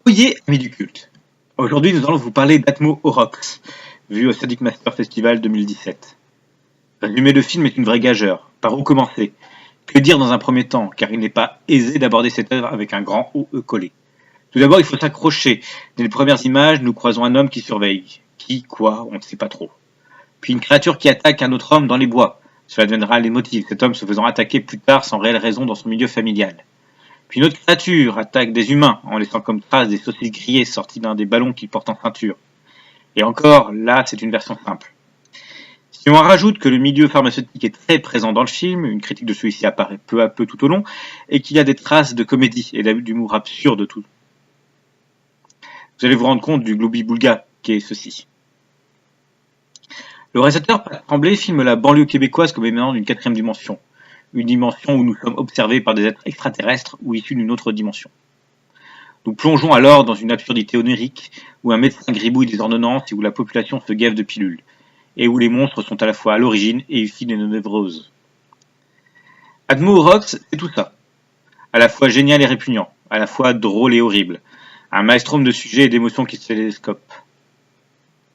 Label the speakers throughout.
Speaker 1: Oyez, amis du culte. Aujourd'hui, nous allons vous parler d'Atmo Orox, vu au Sadic Master Festival 2017. Résumé, le film est une vraie gageure. Par où commencer? Que dire dans un premier temps, car il n'est pas aisé d'aborder cette œuvre avec un grand OE collé. Tout d'abord, il faut s'accrocher. Dès les premières images, nous croisons un homme qui surveille. Qui, quoi, on ne sait pas trop. Puis une créature qui attaque un autre homme dans les bois. Cela deviendra les motifs, cet homme se faisant attaquer plus tard sans réelle raison dans son milieu familial. Puis une autre créature attaque des humains en laissant comme trace des saucisses grillées sorties d'un des ballons qu'il porte en ceinture. Et encore, là, c'est une version simple. Si on rajoute que le milieu pharmaceutique est très présent dans le film, une critique de celui-ci apparaît peu à peu tout au long, et qu'il y a des traces de comédie et d'humour absurde tout, vous allez vous rendre compte du gloubi-boulga qu'est ceci. Le réalisateur Pat Tremblay filme la banlieue québécoise comme émanant d'une quatrième dimension. Une dimension où nous sommes observés par des êtres extraterrestres ou issus d'une autre dimension. Nous plongeons alors dans une absurdité onirique, où un médecin gribouille des ordonnances et où la population se gave de pilules, et où les monstres sont à la fois à l'origine et issus de nos névroses. Atmo Orox, c'est tout ça. À la fois génial et répugnant, à la fois drôle et horrible. Un maelstrom de sujets et d'émotions qui se télescopent.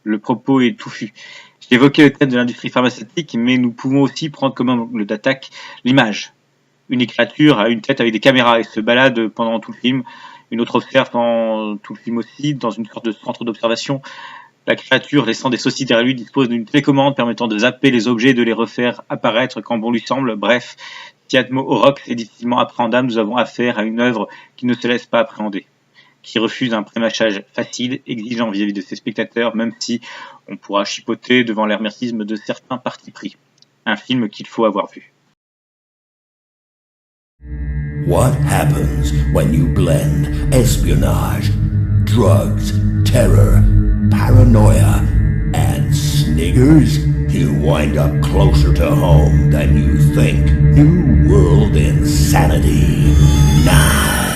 Speaker 1: Le propos est touffu. J'ai évoqué le thème de l'industrie pharmaceutique, mais nous pouvons aussi prendre comme angle d'attaque l'image. Une créature a une tête avec des caméras et se balade pendant tout le film. Une autre observe pendant tout le film aussi, dans une sorte de centre d'observation. La créature, laissant des saucisses derrière lui, dispose d'une télécommande permettant de zapper les objets et de les refaire apparaître quand bon lui semble. Bref, si Atmo Orox est difficilement appréhendable, nous avons affaire à une œuvre qui ne se laisse pas appréhender, qui refuse un prémâchage facile, exigeant vis-à-vis de ses spectateurs, même si on pourra chipoter devant l'hermétisme de certains partis pris. Un film qu'il faut avoir vu.
Speaker 2: What happens when you blend espionage, drugs, terror, paranoia, and sniggers? You wind up closer to home than you think. New World Insanity. Now.